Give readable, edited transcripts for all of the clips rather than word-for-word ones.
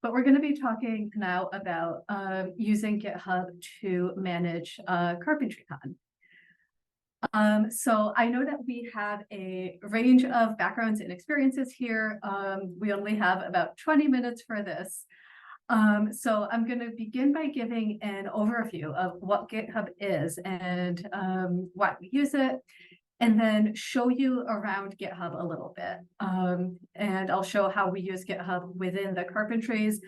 but we're going to be talking now about using GitHub to manage CarpentryCon. So I know that we have a range of backgrounds and experiences here. We only have about 20 minutes for this. So I'm going to begin by giving an overview of what GitHub is and why we use it, and then show you around GitHub a little bit. And I'll show how we use GitHub within the Carpentries,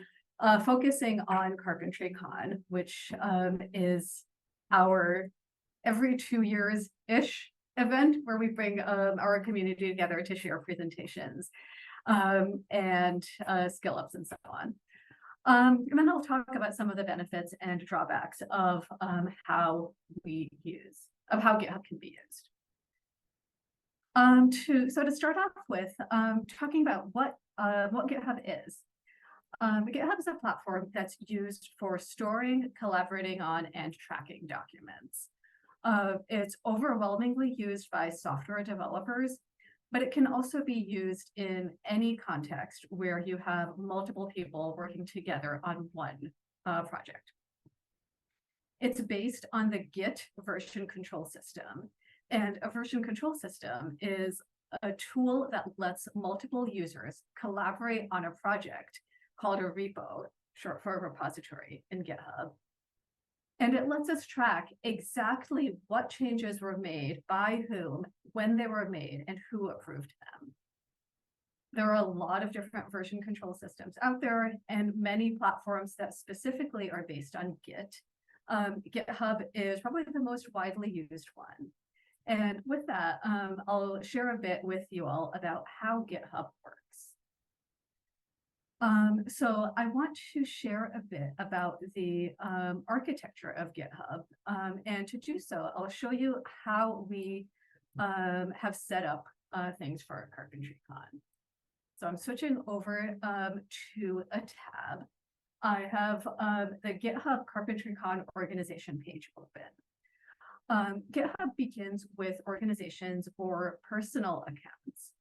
focusing on CarpentryCon, which is our every 2 years-ish event where we bring our community together to share presentations and skill ups and so on. And then I'll talk about some of the benefits and drawbacks of how GitHub can be used. So to start off with, talking about what GitHub is. GitHub is a platform that's used for storing, collaborating on, and tracking documents. It's overwhelmingly used by software developers, but it can also be used in any context where you have multiple people working together on one project. It's based on the Git version control system. And a version control system is a tool that lets multiple users collaborate on a project called a repo, short for a repository in GitHub. And it lets us track exactly what changes were made, by whom, when they were made, and who approved them. There are a lot of different version control systems out there, and many platforms that specifically are based on Git. GitHub is probably the most widely used one. And with that, I'll share a bit with you all about how GitHub works. So I want to share a bit about the architecture of GitHub. And to do so, I'll show you how we have set up things for CarpentryCon. So I'm switching over to a tab. I have the GitHub CarpentryCon organization page open. GitHub begins with organizations or personal accounts.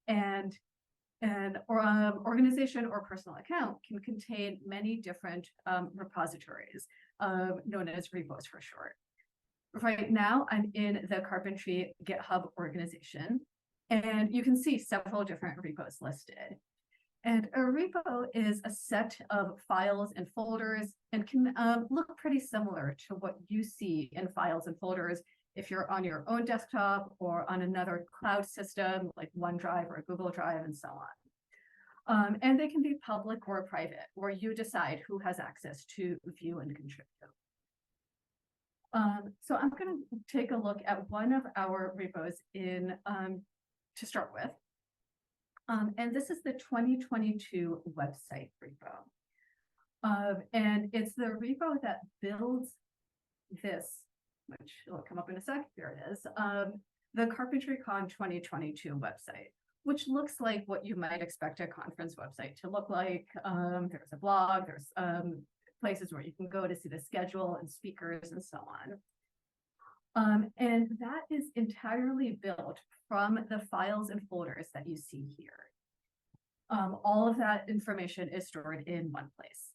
And an organization or personal account can contain many different repositories, known as repos for short. Right now, I'm in the Carpentry GitHub organization, and you can see several different repos listed. And a repo is a set of files and folders and can look pretty similar to what you see in files and folders if you're on your own desktop or on another cloud system like OneDrive or Google Drive and so on. And they can be public or private, where you decide who has access to view and contribute. So I'm going to take a look at one of our repos to start with. And this is the 2022 website repo. And it's the repo that builds this, which will come up in a sec. Here it is, the CarpentryCon 2022 website, which looks like what you might expect a conference website to look like. There's a blog, there's places where you can go to see the schedule and speakers and so on. And that is entirely built from the files and folders that you see here. All of that information is stored in one place.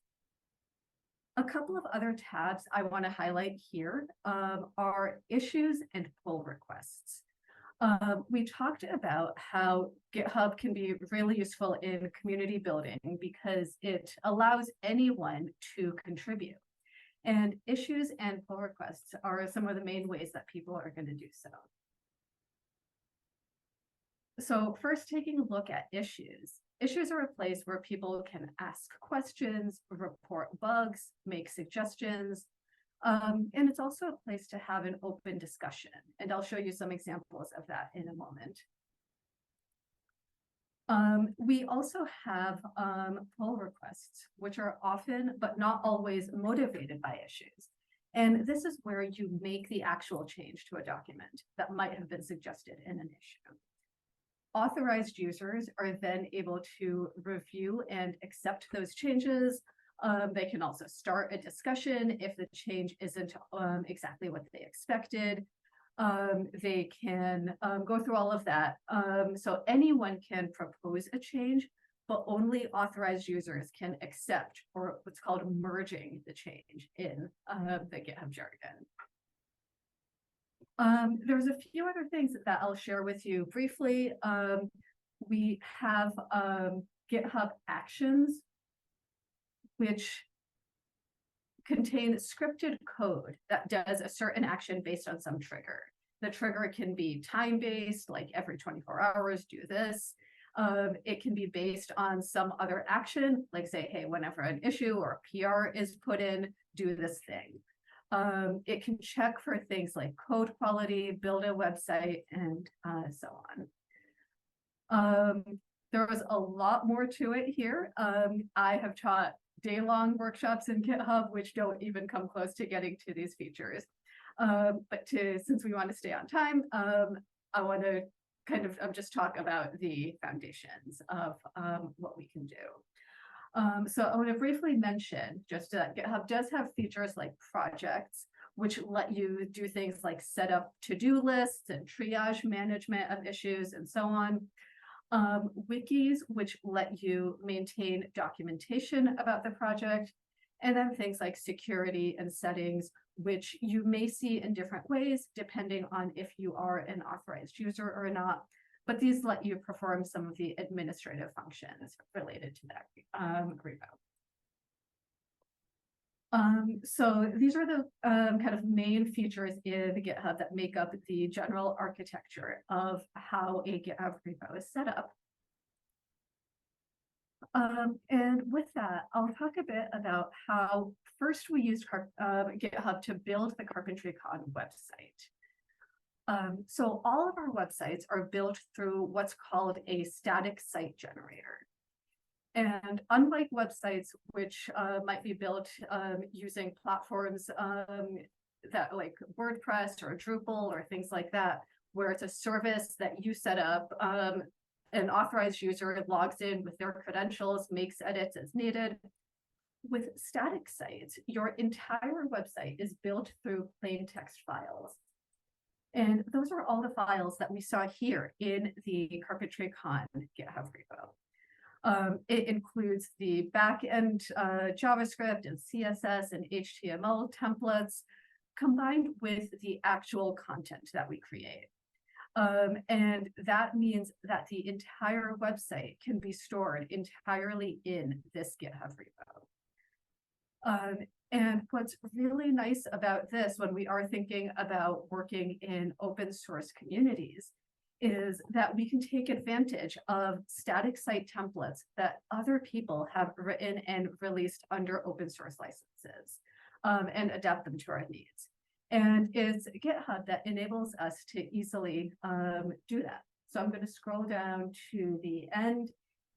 A couple of other tabs I want to highlight here are issues and pull requests. We talked about how GitHub can be really useful in community building because it allows anyone to contribute. And issues and pull requests are some of the main ways that people are going to do so. So first, taking a look at issues. Issues are a place where people can ask questions, report bugs, make suggestions, and it's also a place to have an open discussion. And I'll show you some examples of that in a moment. We also have pull requests, which are often, but not always, motivated by issues. And this is where you make the actual change to a document that might have been suggested in an issue. Authorized users are then able to review and accept those changes. They can also start a discussion if the change isn't exactly what they expected. They can go through all of that. So anyone can propose a change, but only authorized users can accept, or what's called merging the change in the GitHub jargon. There's a few other things that I'll share with you briefly. We have GitHub Actions, which contain scripted code that does a certain action based on some trigger. The trigger can be time-based, like every 24 hours, do this. It can be based on some other action, like say, hey, whenever an issue or a PR is put in, do this thing. It can check for things like code quality, build a website, and so on. There was a lot more to it here. I have taught day-long workshops in GitHub, which don't even come close to getting to these features. But since we want to stay on time, I want to kind of just talk about the foundations of what we can do. So I want to briefly mention just that GitHub does have features like projects, which let you do things like set up to-do lists and triage management of issues and so on. Wikis, which let you maintain documentation about the project, and then things like security and settings, which you may see in different ways depending on if you are an authorized user or not, but these let you perform some of the administrative functions related to that repo. So these are the kind of main features in GitHub that make up the general architecture of how a GitHub repo is set up. And with that, I'll talk a bit about how first we used GitHub to build the CarpentryCon website. So all of our websites are built through what's called a static site generator. And unlike websites which might be built using platforms that like WordPress or Drupal or things like that, where it's a service that you set up, an authorized user logs in with their credentials, makes edits as needed. With static sites, your entire website is built through plain text files. And those are all the files that we saw here in the CarpentryCon GitHub repo. It includes the backend JavaScript and CSS and HTML templates combined with the actual content that we create. And that means that the entire website can be stored entirely in this GitHub repo. And what's really nice about this when we are thinking about working in open source communities is that we can take advantage of static site templates that other people have written and released under open source licenses and adapt them to our needs. And it's GitHub that enables us to easily do that. So I'm going to scroll down to the end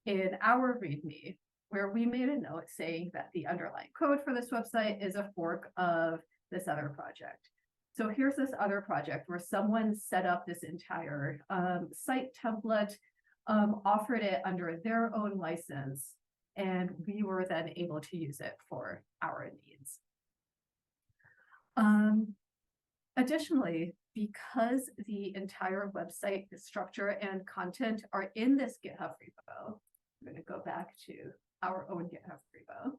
in our README, where we made a note saying that the underlying code for this website is a fork of this other project. So here's this other project where someone set up this entire site template, offered it under their own license, and we were then able to use it for our needs. Additionally, because the entire website structure and content are in this GitHub repo, I'm going to go back to our own GitHub repo.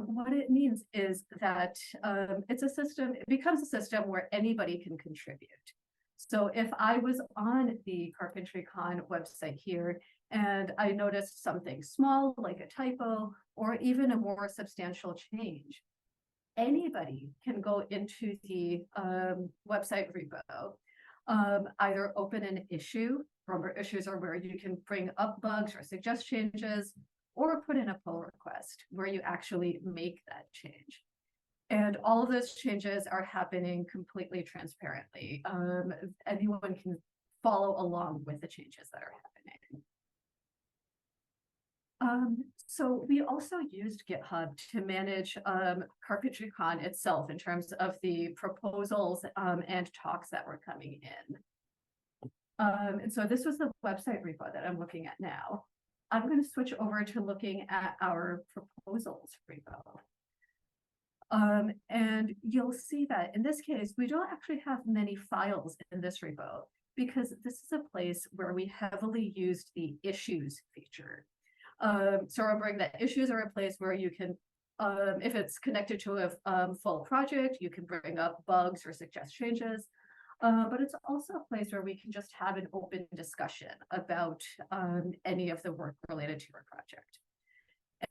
What it means is that it becomes a system where anybody can contribute. So if I was on the CarpentryCon website here and I noticed something small like a typo or even a more substantial change, anybody can go into the website repo, either open an issue. Remember, issues are where you can bring up bugs or suggest changes, or put in a pull request where you actually make that change. And all of those changes are happening completely transparently. Anyone can follow along with the changes that are happening. So we also used GitHub to manage CarpentryCon itself in terms of the proposals and talks that were coming in. And so this was the website repo that I'm looking at now. I'm going to switch over to looking at our proposals repo. And you'll see that in this case, we don't actually have many files in this repo because this is a place where we heavily used the issues feature. So remembering that issues are a place where you can, if it's connected to a full project, you can bring up bugs or suggest changes. But it's also a place where we can just have an open discussion about any of the work related to your project.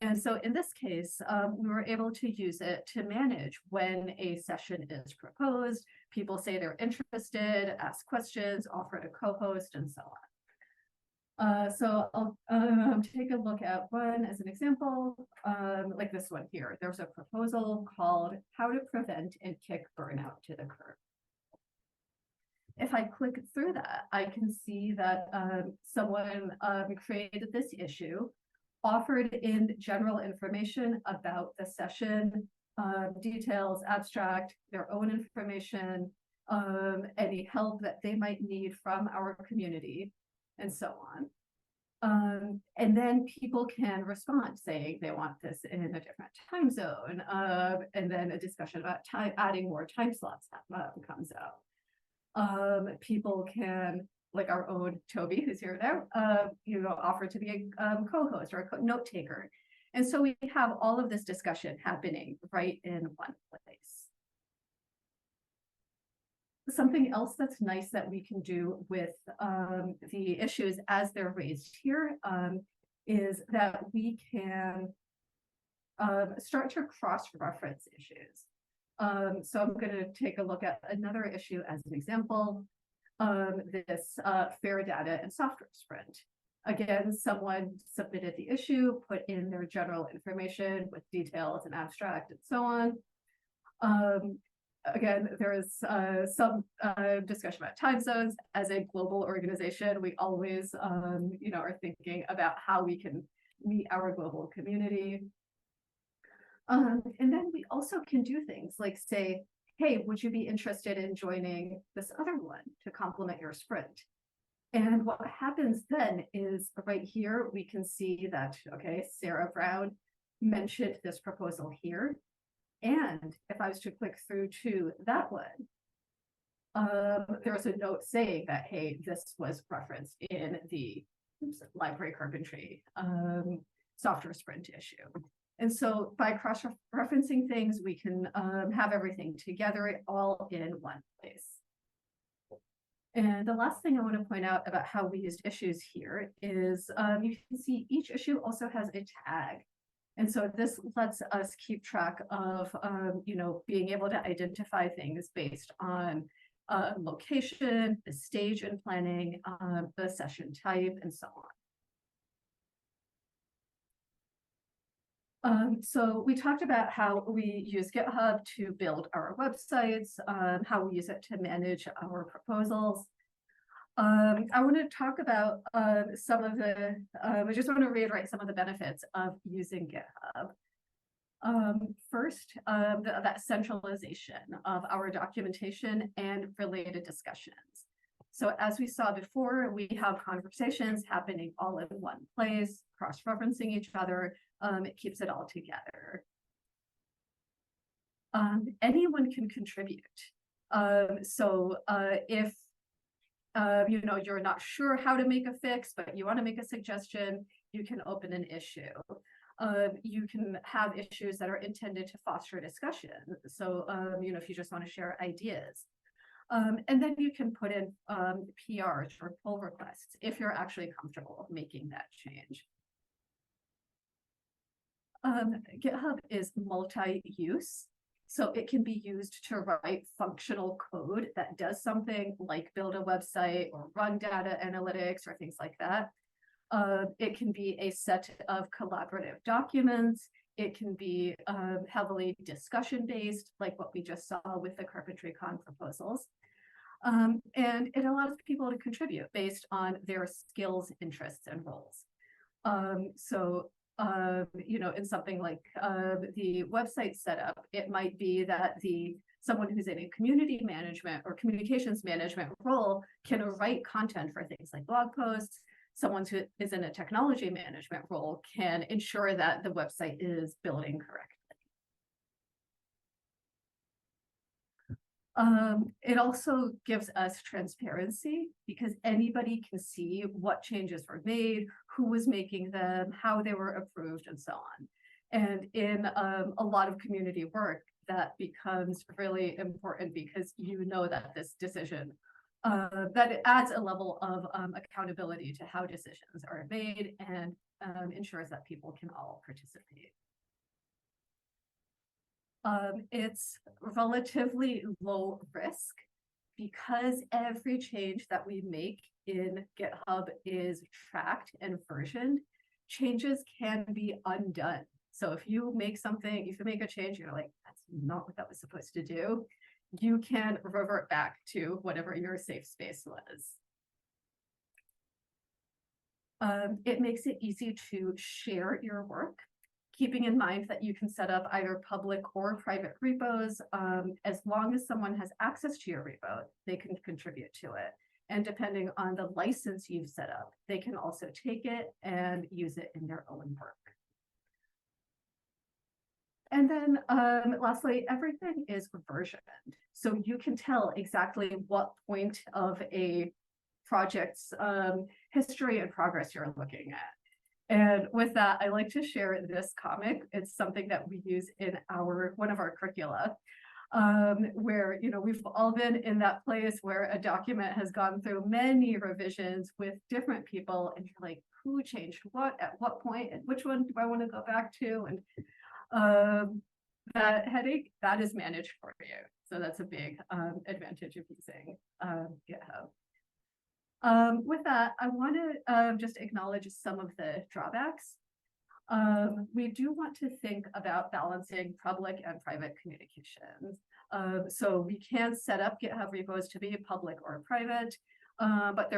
And so in this case, we were able to use it to manage when a session is proposed, people say they're interested, ask questions, offer to co-host, and so on. So I'll take a look at one as an example, like this one here. There's a proposal called How to Prevent and Kick Burnout to the Curb. If I click through that, I can see that someone created this issue, offered in general information about the session, details, abstract, their own information, any help that they might need from our community, and so on. And then people can respond saying they want this in a different time zone, and then a discussion about adding more time slots comes out. People can, like our own Toby, who's here now, offer to be a co-host or a note taker. And so we have all of this discussion happening right in one place. Something else that's nice that we can do with the issues as they're raised here is that we can start to cross-reference issues. So I'm going to take a look at another issue as an example. This fair data and software sprint. Again, someone submitted the issue, put in their general information with details and abstract and so on. Again, there is some discussion about time zones. As a global organization, we always are thinking about how we can meet our global community. And then we also can do things like say, hey, would you be interested in joining this other one to complement your sprint? And what happens then is right here, we can see that, okay, Sarah Brown mentioned this proposal here. And if I was to click through to that one, there's a note saying that, hey, this was referenced in the library carpentry software sprint issue. And so by cross-referencing things, we can have everything together all in one place. And the last thing I want to point out about how we used issues here is you can see each issue also has a tag. And so this lets us keep track of, being able to identify things based on location, the stage in planning, the session type, and so on. So we talked about how we use GitHub to build our websites, how we use it to manage our proposals. I want to talk about some of the, I just want to reiterate some of the benefits of using GitHub. First, that centralization of our documentation and related discussions. So as we saw before, we have conversations happening all in one place, cross-referencing each other. It keeps it all together. Anyone can contribute. If you're not sure how to make a fix, but you want to make a suggestion, you can open an issue. You can have issues that are intended to foster discussion. So, if you just want to share ideas. And then you can put in PRs or pull requests if you're actually comfortable making that change. GitHub is multi-use, so it can be used to write functional code that does something like build a website or run data analytics or things like that. It can be a set of collaborative documents. It can be heavily discussion-based, like what we just saw with the CarpentryCon proposals. And it allows people to contribute based on their skills, interests, and roles. In something like the website setup, it might be that someone who's in a community management or communications management role can write content for things like blog posts. Someone who is in a technology management role can ensure that the website is building correctly. It also gives us transparency because anybody can see what changes were made, who was making them, how they were approved, and so on. And in a lot of community work, that becomes really important because you know that this decision, that it adds a level of accountability to how decisions are made and ensures that people can all participate. It's relatively low risk because every change that we make in GitHub is tracked and versioned. Changes can be undone. So if you make something, if you make a change, you're like, that's not what that was supposed to do, you can revert back to whatever your safe space was. It makes it easy to share your work, keeping in mind that you can set up either public or private repos. As long as someone has access to your repo, they can contribute to it. And depending on the license you've set up, they can also take it and use it in their own work. And then lastly, everything is versioned. So you can tell exactly what point of a project's history and progress you're looking at. And with that, I like to share this comic. It's something that we use in one of our curricula, where we've all been in that place where a document has gone through many revisions with different people, and you're like, who changed what at what point, and which one do I want to go back to? And that headache, that is managed for you. So that's a big advantage of using GitHub. With that, I want to just acknowledge some of the drawbacks. We do want to think about balancing public and private communications. So we can set up GitHub repos to be public or private, but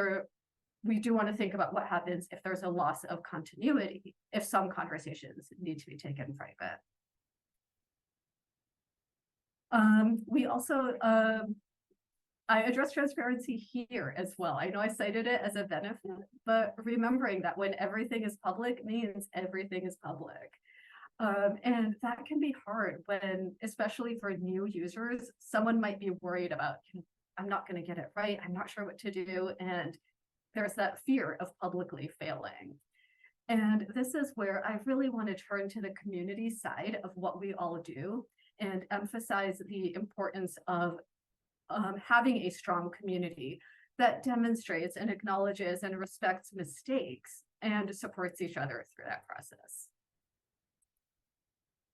we do want to think about what happens if there's a loss of continuity, if some conversations need to be taken private. We also I address transparency here as well. I know I cited it as a benefit, but remembering that when everything is public means everything is public. And that can be hard when, especially for new users, someone might be worried about, I'm not going to get it right, I'm not sure what to do, and there's that fear of publicly failing. And this is where I really want to turn to the community side of what we all do and emphasize the importance of having a strong community that demonstrates and acknowledges and respects mistakes and supports each other through that process.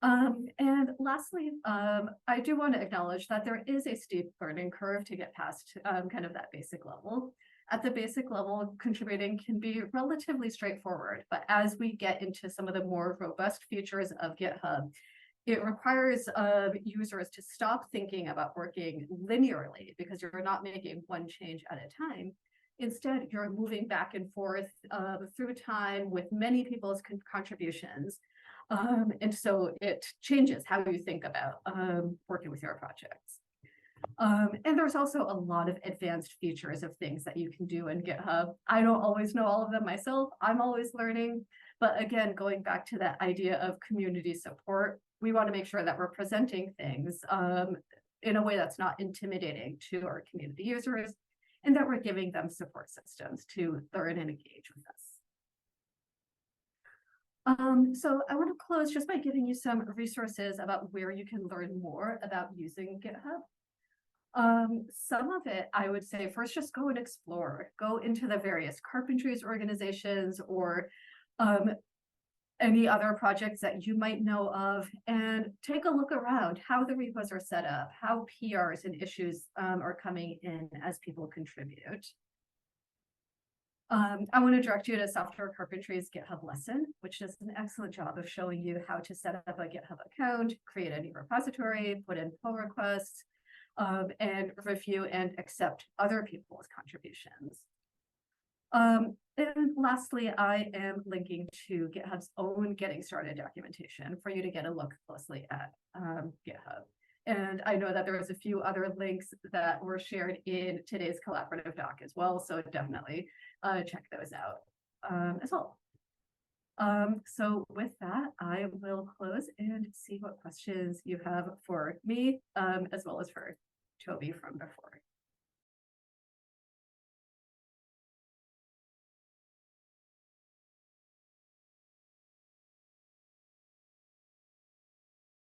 And lastly, I do want to acknowledge that there is a steep learning curve to get past kind of that basic level. At the basic level, contributing can be relatively straightforward, but as we get into some of the more robust features of GitHub, it requires users to stop thinking about working linearly because you're not making one change at a time. Instead, you're moving back and forth through time with many people's contributions. And so it changes how you think about working with your projects. And there's also a lot of advanced features of things that you can do in GitHub. I don't always know all of them myself. I'm always learning. But again, going back to that idea of community support, we want to make sure that we're presenting things in a way that's not intimidating to our community users, and that we're giving them support systems to learn and engage with us. So I want to close just by giving you some resources about where you can learn more about using GitHub. Some of it, I would say, first, just go and explore. Go into the various carpentries organizations or any other projects that you might know of, and take a look around how the repos are set up, how PRs and issues are coming in as people contribute. I want to direct you to Software Carpentry's GitHub lesson, which does an excellent job of showing you how to set up a GitHub account, create a new repository, put in pull requests, and review and accept other people's contributions. And lastly, I am linking to GitHub's own Getting Started documentation for you to get a look closely at GitHub. And I know that there was a few other links that were shared in today's collaborative doc as well, so definitely check those out as well. So with that, I will close and see what questions you have for me, as well as for Toby from before.